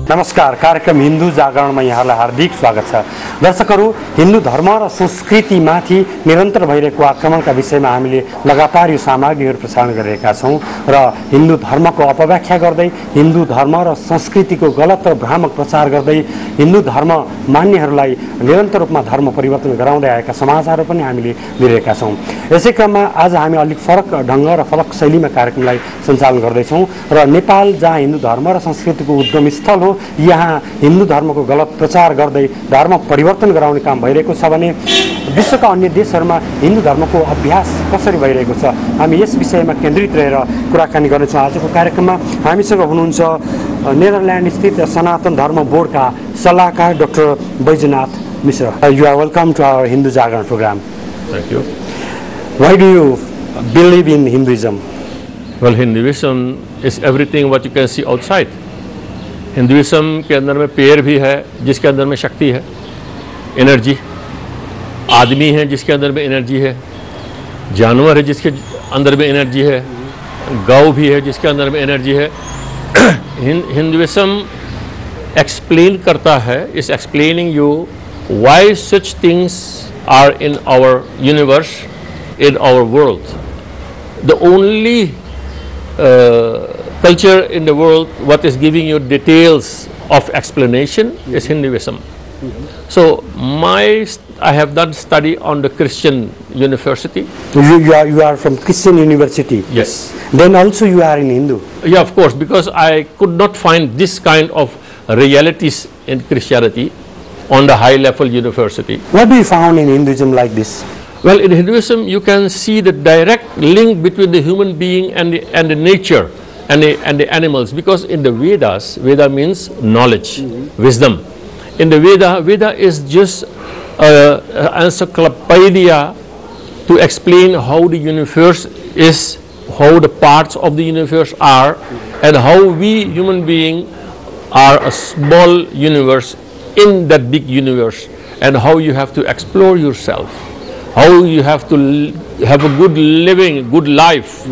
नमस्कार, कार्यक्रम हिन्दू जागरणमा यहाँलाई हार्दिक स्वागत छ। दर्शकहरू, हिन्दू धर्म र संस्कृतिमाथि निरन्तर भइरहेको आक्रमणका विषयमा हामीले लगातार यो सामग्रीहरू प्रसारण गरिरहेका छौँ र हिन्दू धर्मको अपव्याख्या गर्दै, हिन्दू धर्म र संस्कृतिको गलत र भ्रामक प्रचार गर्दै, हिन्दू धर्म मान्नेहरूलाई निरन्तर रूपमा धर्म परिवर्तन गराउँदै आएका समाचारहरू पनि हामीले लिइरहेका छौँ। यसै क्रममा आज हामी अलिक फरक ढङ्ग र फरक शैलीमा कार्यक्रमलाई सञ्चालन गर्दैछौँ र नेपाल जहाँ हिन्दू धर्म र संस्कृतिको उद्गम स्थल हो, यहाँ हिन्दू धर्मको गलत प्रचार गर्दै धर्म परिवर्तन गराउने काम भइरहेको छ भने विश्वका अन्य देशहरूमा हिन्दू धर्मको अभ्यास कसरी भइरहेको छ, हामी यस विषयमा केन्द्रित रहेर कुराकानी गर्नेछौँ। आजको कार्यक्रममा हामीसँग हुनुहुन्छ नेदरल्यान्ड स्थित सनातन धर्म बोर्डका सल्लाहकार doctor Baijnath Mishra. You are welcome to our Hindu Jagran programme. Thank you. Why do you believe in Hinduism? Well, Hinduism is everything what you can see outside. Hinduism के अंदर में पेड़ भी है जिसके अंदर में शक्ति है, एनर्जी, आदमी है जिसके अंदर में एनर्जी है, जानवर है जिसके अंदर में एनर्जी है, गौ भी है जिसके अंदर में एनर्जी है। हिंदुइज्म एक्सप्लेन करता है, is explaining you why such things are in our universe, in our world. The only culture in the world what is giving you details of explanation is Hinduism. So I have done study on the Christian university. You are from Christian university? Yes. Then also you are in Hindu? Yeah, of course, because I could not find this kind of realities in Christianity on the high level university. What do you found in Hinduism like this? Well, in Hinduism you can see the direct link between the human being and the nature and the animals, because in the Vedas, Veda means knowledge, wisdom. In the Veda is just an encyclopedia to explain how the universe is, how the parts of the universe are, and how we human beings are a small universe in that big universe, and how you have to explore yourself, how you have to have a good living, good life,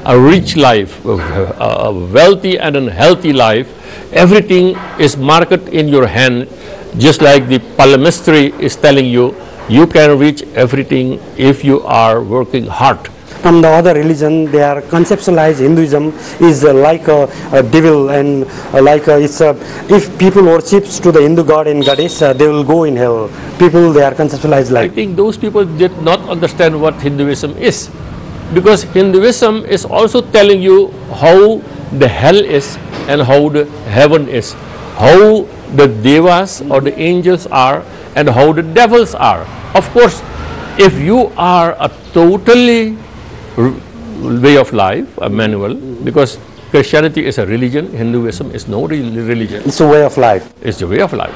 a rich life, a wealthy and a healthy life. Everything is marked in your hand, just like the palmistry is telling you, you can reach everything if you are working hard. From the other religion, they are conceptualized Hinduism is like a devil, and if people worship to the Hindu god and goddess, they will go in hell. People, they are conceptualized like. I think those people did not understand what Hinduism is, because Hinduism is also telling you how the hell is and how the heaven is, how the devas or the angels are and how the devils are. Of course, if you are a totally way of life, a manual, because Christianity is a religion, Hinduism is no religion. It's a way of life. It's a way of life.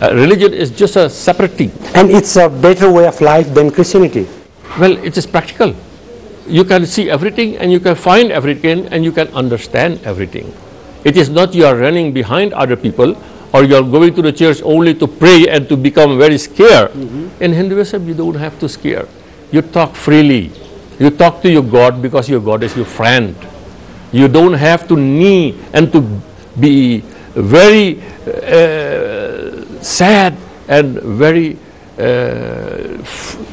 Religion is just a separate thing. And it's a better way of life than Christianity. Well, it is practical. You can see everything and you can find everything and you can understand everything. It is not you are running behind other people or you are going to the church only to pray and to become very scared. In Hinduism, you don't have to scare. You talk freely. You talk to your God because your God is your friend. You don't have to kneel and to be very sad and very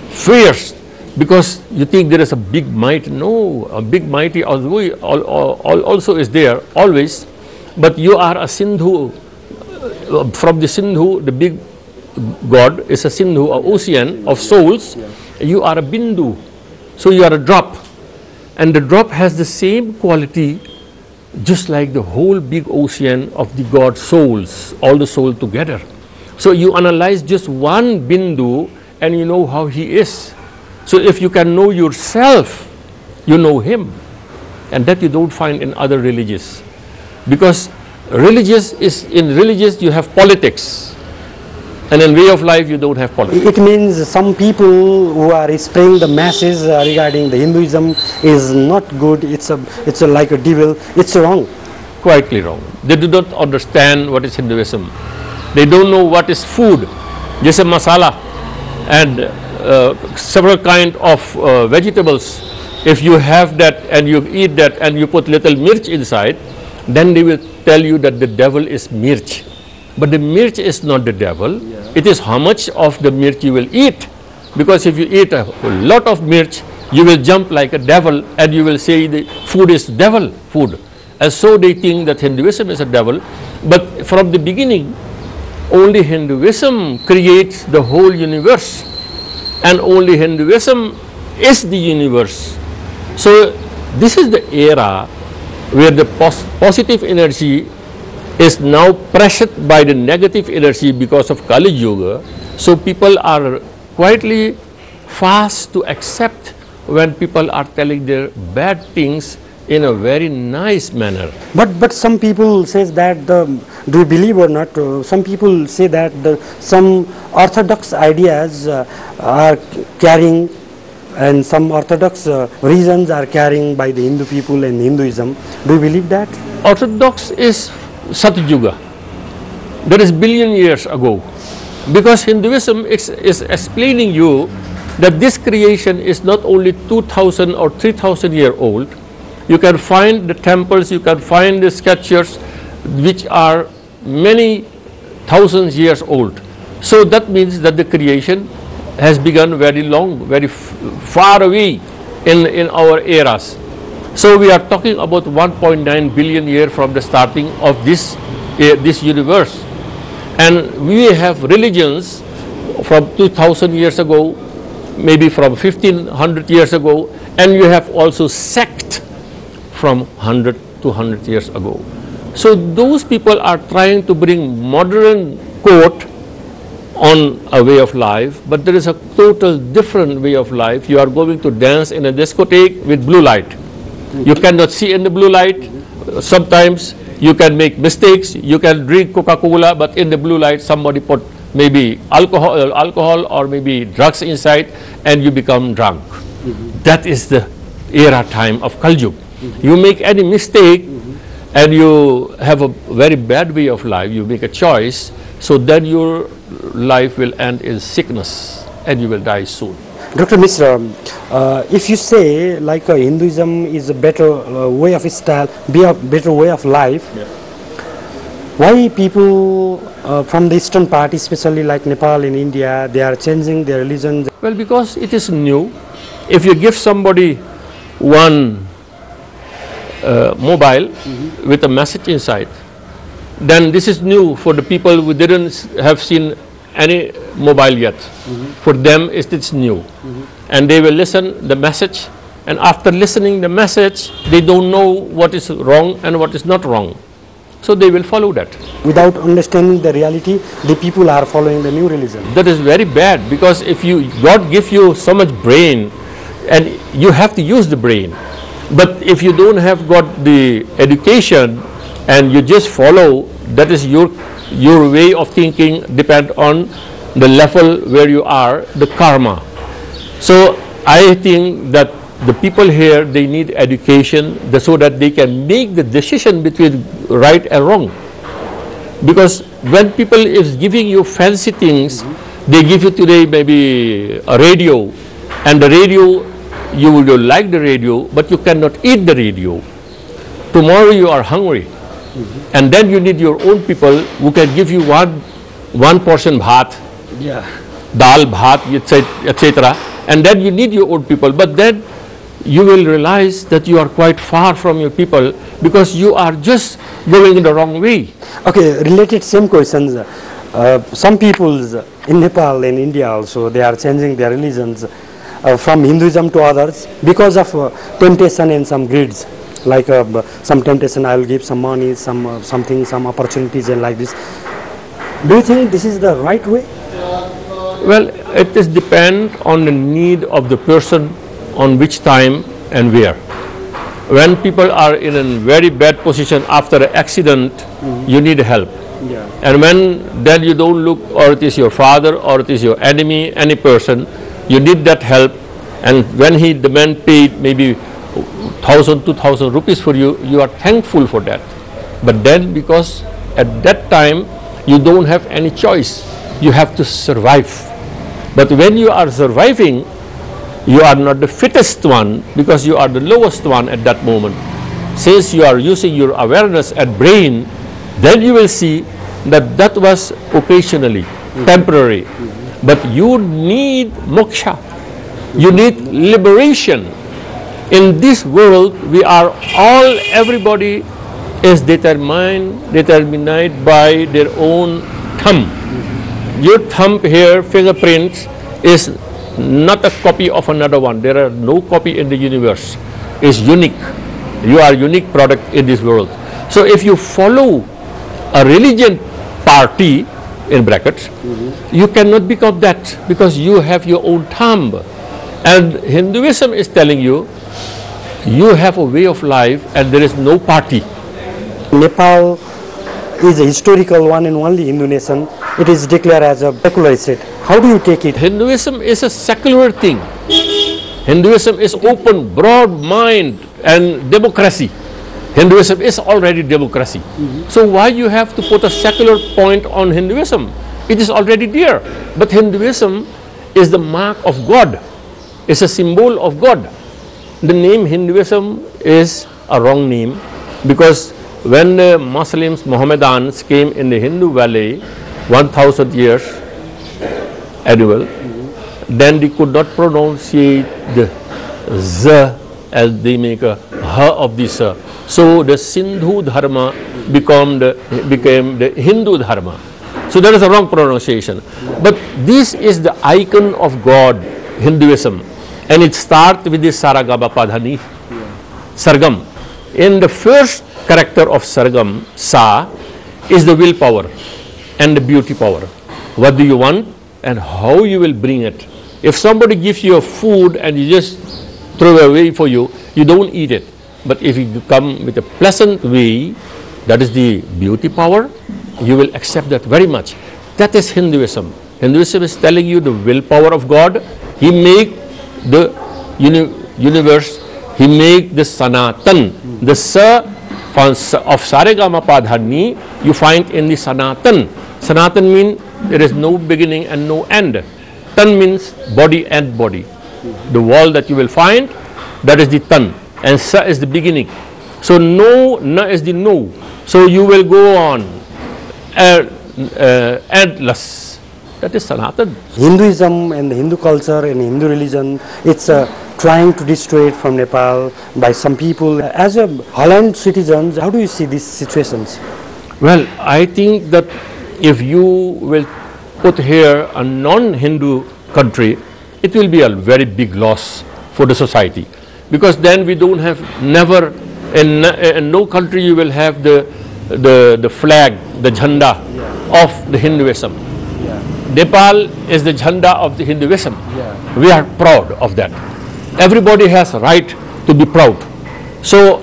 fierce because you think there is a big might. No, a big mighty also is there always, but you are a Sindhu. From the Sindhu, the big God is a Sindhu, an ocean of souls. You are a Bindu. So you are a drop, and the drop has the same quality just like the whole big ocean of the God souls, all the souls together. So you analyze just one Bindu and you know how he is. So if you can know yourself, you know him, and that you don't find in other religions, because in religious you have politics. And in way of life, you don't have politics. It means some people who are spraying the masses regarding the Hinduism is not good. It's like a devil. It's wrong. Quietly wrong. They do not understand what is Hinduism. They don't know what is food. Just a masala and several kind of vegetables. If you have that and you eat that and you put little mirch inside, then they will tell you that the devil is mirch. But the mirch is not the devil. It is how much of the mirch you will eat. Because if you eat a lot of mirch, you will jump like a devil and you will say the food is devil food. And so they think that Hinduism is a devil. But from the beginning, only Hinduism creates the whole universe. And only Hinduism is the universe. So this is the era where the positive energy is now pressured by the negative energy because of Kali Yuga. So people are quietly fast to accept when people are telling their bad things in a very nice manner. But some people says that do you believe or not? Some people say that some orthodox ideas are carrying, and some orthodox reasons are carrying by the Hindu people and Hinduism. Do you believe that? Orthodox is Satyuga. That is billion years ago. Because Hinduism is explaining you that this creation is not only 2,000 or 3,000 years old. You can find the temples, you can find the sculptures which are many thousands years old. So that means that the creation has begun very long, very far away in our eras. So we are talking about 1.9 billion years from the starting of this universe. And we have religions from 2,000 years ago, maybe from 1,500 years ago, and you have also sect from 100 to 100 years ago. So those people are trying to bring modern quote on a way of life, but there is a total different way of life. You are going to dance in a discotheque with blue light. You cannot see in the blue light. Sometimes you can make mistakes. You can drink Coca-Cola, but in the blue light somebody put maybe alcohol or maybe drugs inside, and you become drunk. That is the era time of Kali Yuga. You make any mistake and you have a very bad way of life, you make a choice, so then your life will end in sickness and you will die soon. Dr. Mishra, if you say like Hinduism is a better way of style, be a better way of life, why people from the eastern part, especially like Nepal and India, they are changing their religion? Well, because it is new. If you give somebody one mobile with a message inside, then this is new for the people who didn't have seen any mobile yet. For them it's new. And they will listen the message, and after listening the message, they don't know what is wrong and what is not wrong. So they will follow that. Without understanding the reality, the people are following the new religion. That is very bad, because if God gives you so much brain, and you have to use the brain. But if you don't have got the education and you just follow, that is your way of thinking depend on the level where you are, the karma. So I think that the people here, they need education so that they can make the decision between right and wrong. Because when people is giving you fancy things, they give you today maybe a radio, and the radio, you will like the radio, but you cannot eat the radio. Tomorrow you are hungry, and then you need your own people who can give you one portion bhat, dal, bhat, etc. And then you need your own people, but then you will realize that you are quite far from your people because you are just going in the wrong way. Okay, related same questions. Some peoples in Nepal and India also, they are changing their religions from Hinduism to others because of temptation and some greeds. Like some temptation, I will give some money, some opportunities and like this. Do you think this is the right way? Well, it is depend on the need of the person, on which time and where. When people are in a very bad position after an accident, you need help. And when then you don't look, or it is your father, or it is your enemy, any person, you need that help. And when he demand paid maybe 1,000, 2,000 rupees for you, you are thankful for that. But then because at that time you don't have any choice, you have to survive. But when you are surviving, you are not the fittest one because you are the lowest one at that moment. since you are using your awareness and brain, then you will see that that was occasionally, temporary. But you need moksha. You need liberation. In this world, we are all, everybody is determined by their own thumb. Your thumb here, fingerprints, is not a copy of another one. There are no copy in the universe. It's unique. You are a unique product in this world. So if you follow a religion party, in brackets, you cannot become that because you have your own thumb. And Hinduism is telling you, you have a way of life and there is no party. Nepal is a historical one and only Hindu nation. It is declared as a secular state. How do you take it? Hinduism is a secular thing. Hinduism is open, broad mind and democracy. Hinduism is already democracy. So why you have to put a secular point on Hinduism? It is already there. But Hinduism is the mark of God. It's a symbol of God. The name Hinduism is a wrong name because when the Muslims, Mohammedans came in the Hindu valley 1000 years annual, then they could not pronunciate the Z as they make a H of this. So the Sindhu Dharma became the Hindu Dharma. So that is a wrong pronunciation. But this is the icon of God, Hinduism. And it starts with the Saragama Padhani, Sargam. In the first character of Sargam, Sa, is the willpower and the beauty power. What do you want and how you will bring it. If somebody gives you a food and you just throw it away for you, you don't eat it. But if you come with a pleasant way, that is the beauty power, you will accept that very much. That is Hinduism. Hinduism is telling you the willpower of God. He made the universe, He made the Sanatan. The Sa of Saregama Padhani you find in the Sanatan. Sanatan means there is no beginning and no end. Tan means body and body. The wall that you will find, that is the Tan. And Sa is the beginning. So no, Na is the no. So you will go on endless. That is Sanatan. Hinduism and the Hindu culture and Hindu religion, it's trying to destroy it from Nepal by some people. As a Holland citizens, how do you see these situations? Well, I think that if you will put here a non-Hindu country, it will be a very big loss for the society. Because then we don't have, never, in no country you will have the flag, the Jhanda of the Hinduism. Nepal is the Jhanda of the Hinduism. We are proud of that. Everybody has a right to be proud. So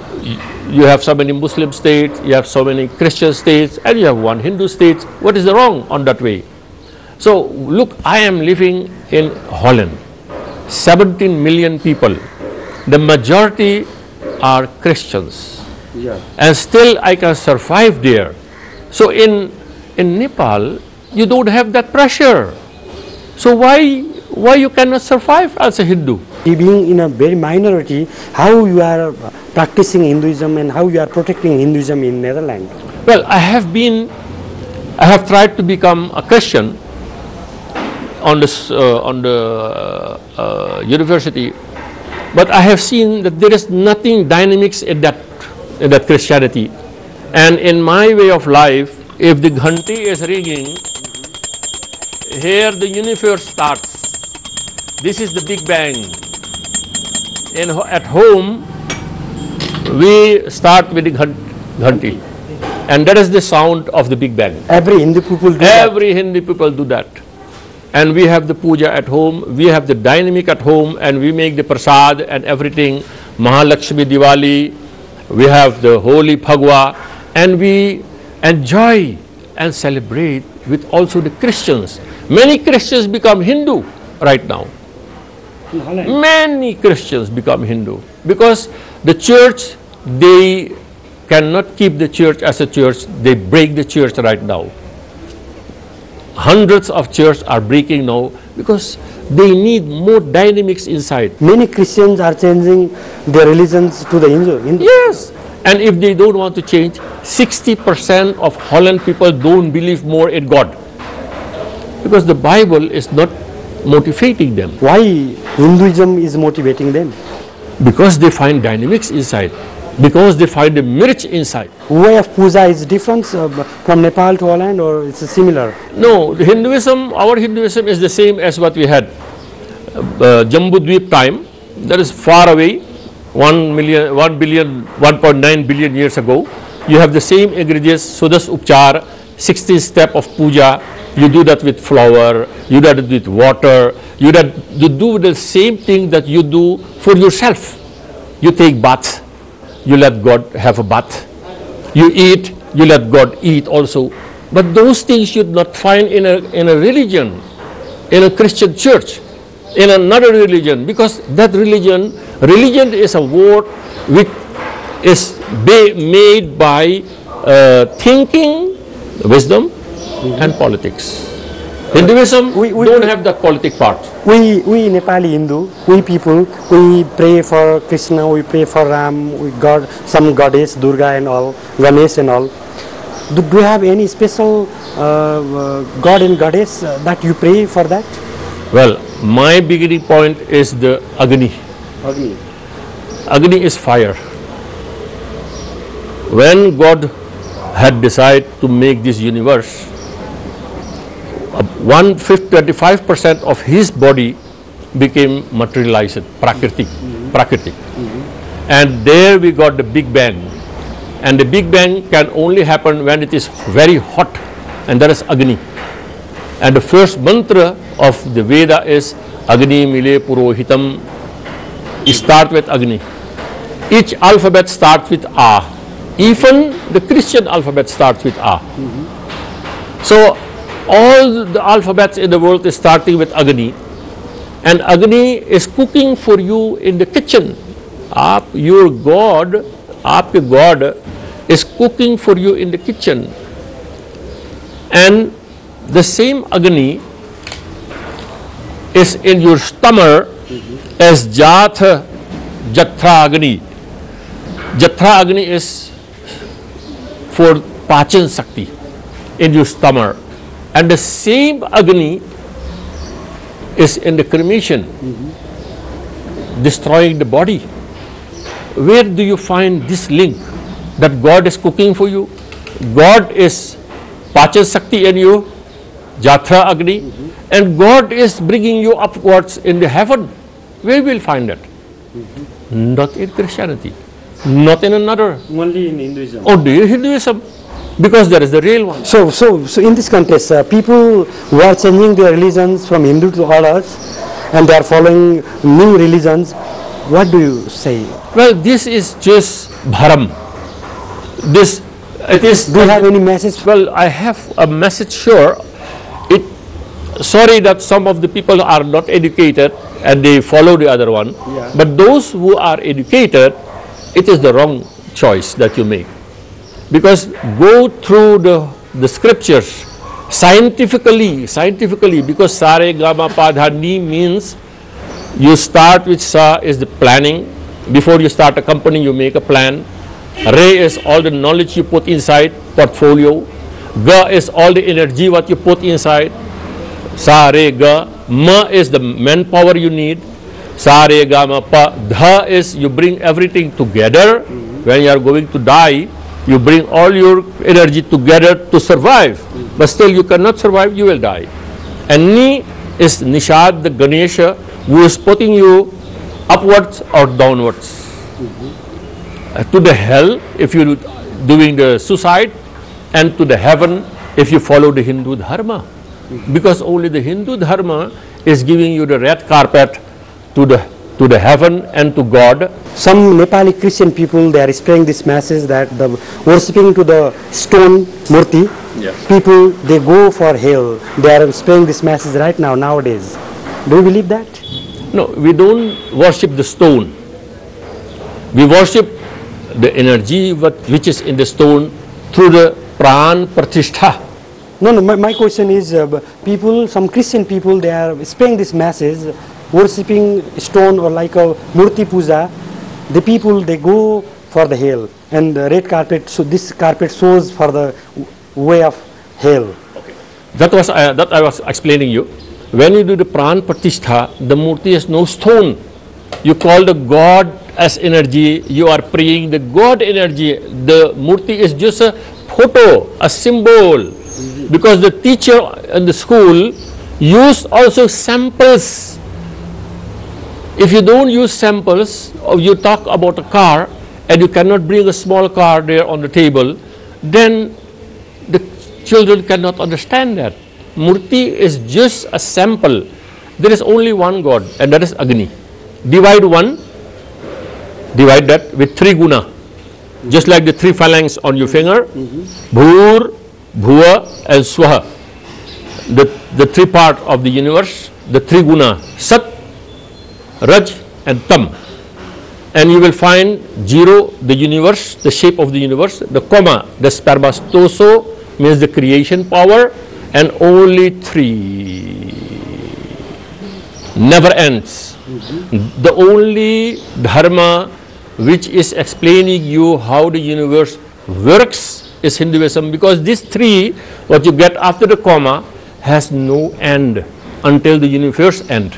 you have so many Muslim states, you have so many Christian states, and you have one Hindu state. What is the wrong on that way? So look, I am living in Holland. 17 million people. The majority are Christians. And still I can survive there. So in Nepal, you don't have that pressure. So why you cannot survive as a Hindu? Being in a very minority, how you are practicing Hinduism and how you are protecting Hinduism in Netherlands? Well, I have tried to become a Christian on the university, but I have seen that there is nothing dynamics in that Christianity. And in my way of life, if the ghanti is ringing, here the universe starts. This is the Big Bang. At home, we start with the ghanti. And that is the sound of the Big Bang. Every Hindu people do Every Hindu people do that. And we have the puja at home, we have the dynamic at home, and we make the prasad and everything. Mahalakshmi Diwali, we have the holy Phagwa, and we enjoy and celebrate with also the Christians. Many Christians become Hindu right now. Many Christians become Hindu because the church, they cannot keep the church as a church. They break the church right now. Hundreds of churches are breaking now because they need more dynamics inside. Many Christians are changing their religions to the Hindu. Yes, And if they don't want to change, 60% of Holland people don't believe more in God. Because the Bible is not motivating them. Why Hinduism is motivating them? Because they find dynamics inside. Because they find a merit inside. Way of puja is different from Nepal to Holland, or it's similar? No, the Hinduism, our Hinduism is the same as what we had. Jambudweep time, that is far away, 1.9 billion years ago. You have the same ingredients, Sudas Upchar, 16 step of puja. You do that with flour, you do that with water, you do the same thing that you do for yourself. You take bath, you let God have a bath. You eat, you let God eat also. But those things you should not find in a religion, in a Christian church, in another religion, because that religion is a word which is made by thinking, wisdom, and politics. Hinduism don't have that politic part. We Nepali Hindu, we people, we pray for Krishna, we pray for Ram, we God, some goddess, Durga and all, Ganesh and all. Do you have any special god and goddess that you pray for that? Well, my beginning point is the Agni. Agni. Agni is fire. When God had decided to make this universe, 25% of his body became materialized, prakritik. And there we got the Big Bang. And the Big Bang can only happen when it is very hot, and that is Agni. And the first mantra of the Veda is Agni Mile Purohitam. Start with Agni. Each alphabet starts with A. Even the Christian alphabet starts with A. So all the alphabets in the world is starting with Agni. And Agni is cooking for you in the kitchen. Your God is cooking for you in the kitchen. And the same Agni is in your stomach as Jatra Agni. Jatra Agni is for Pachan Sakti in your stomach. And the same Agni is in the cremation, destroying the body. Where do you find this link that God is cooking for you? God is Pachan Sakti in you, Jatra Agni, and God is bringing you upwards in the heaven. Where will you find that? Not in Christianity, not in another. Only in Hinduism. Only in Hinduism, because there is the real one. So in this context, people who are changing their religions from Hindu to others, and they are following new religions, what do you say? Well, this is just bharam. It is. Do you have any message? Well, I have a message. Sure. Sorry that some of the people are not educated and they follow the other one. Yeah. But those who are educated, it is the wrong choice that you make. Because go through the scriptures scientifically, because Sa Re Ga Ma Pa Dha Ni means you start with Sa is the planning. Before you start a company, you make a plan. Re is all the knowledge you put inside, portfolio. Ga is all the energy what you put inside. Sa Re Ga. Ma is the manpower you need. Sa Re Ga Ma Pa. Dha is you bring everything together. When you are going to die, you bring all your energy together to survive. But still you cannot survive, you will die. And Ni is Nishad, the Ganesha, who is putting you upwards or downwards. To the hell if you are doing the suicide, and to the heaven if you follow the Hindu Dharma. Because only the Hindu Dharma is giving you the red carpet to the heaven and to God. Some Nepali Christian people, they are spreading this message that the worshipping to the stone murti, people, they go for hell. They are spreading this message right now, nowadays. Do you believe that? No, we don't worship the stone. We worship the energy which is in the stone through the pran pratishtha. No, my question is, people, some Christian people, they are spreading this message, worshipping stone or like a murti puja. The people, they go for the hell, and the red carpet, so this carpet shows for the way of hell. That I was explaining you. When you do the pran pratishtha, the murti has no stone. You call the God as energy. You are praying the God energy. The murti is just a photo, a symbol. Because the teacher in the school used also samples. If you don't use samples, or you talk about a car and you cannot bring a small car there on the table, then the children cannot understand that. Murti is just a sample. There is only one God, and that is Agni. Divide that with 3 guna. Just like the 3 phalanx on your finger, Bhur, Bhuva and Swaha. The 3 part of the universe, the 3 guna, Sat, Raj and Tam. And you will find 0, the universe, the shape of the universe, the comma, the spermatozo means the creation power, and only 3. Never ends. The only Dharma which is explaining you how the universe works is Hinduism, because these 3, what you get after the comma, has no end until the universe end.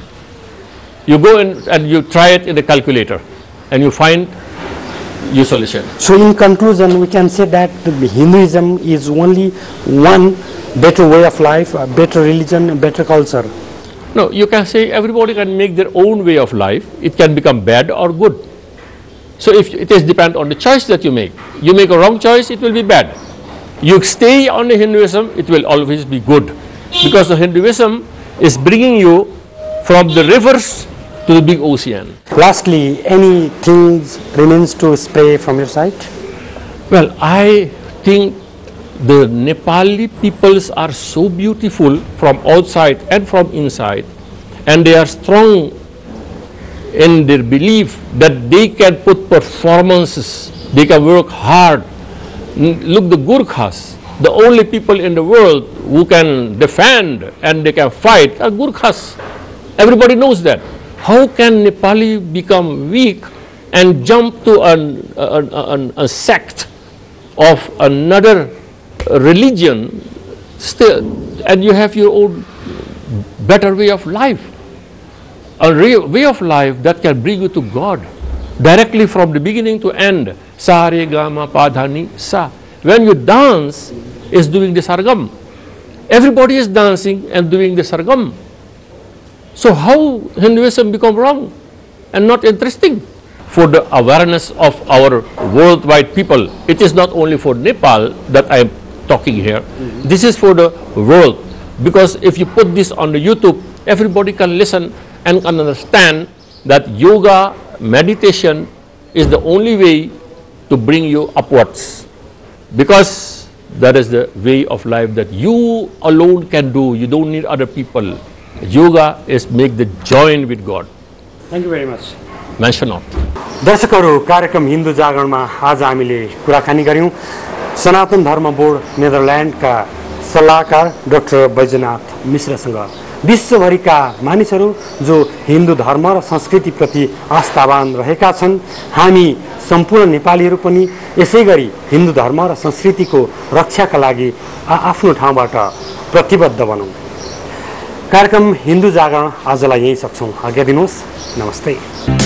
You go in and you try it in the calculator and you find your solution. So in conclusion, we can say that Hinduism is only one better way of life, a better religion, a better culture. No, you can say everybody can make their own way of life. It can become bad or good. So if it is depend on the choice that you make a wrong choice, it will be bad. You stay on the Hinduism, it will always be good, because the Hinduism is bringing you from the rivers to the big ocean. Lastly, any things remains to spray from your side? Well, I think the Nepali peoples are so beautiful from outside and from inside, and they are strong in their belief that they can put performances, they can work hard. Look, the Gurkhas, the only people in the world who can defend and they can fight are Gurkhas. Everybody knows that. How can Nepali become weak and jump to a sect of another religion still, and you have your own better way of life? A real way of life that can bring you to God directly from the beginning to end. Sa re ga ma pa dha ni sa. When you dance, is doing the sargam. Everybody is dancing and doing the sargam. So how Hinduism become wrong and not interesting? For the awareness of our worldwide people, it is not only for Nepal that I am talking here. This is for the world, because if you put this on the YouTube, everybody can listen and can understand that yoga, meditation is the only way to bring you upwards, because that is the way of life that you alone can do. You don't need other people. Yoga is make the join with God. Thank you very much. Mention not. दर्शकहरू, कार्यक्रम हिन्दू जागरणमा आज हामीले कुराकानी गर्यौं सनातन धर्म board नेदरल्यान्डका सल्लाहकार doctor Baijnath मिश्रसँग। विश्वभरिका मानिसहरू जो हिन्दू धर्म र संस्कृतिप्रति आस्थावान रहेका छन्, हामी सम्पूर्ण नेपालीहरू पनि यसैगरी हिन्दू धर्म र संस्कृतिको रक्षाका लागि आफ्नो ठाउँबाट प्रतिबद्ध बनौं। कार्यक्रम हिन्दू जागरण आजलाई यही सक्छौं। आज्ञा दिनुहोस्। नमस्ते।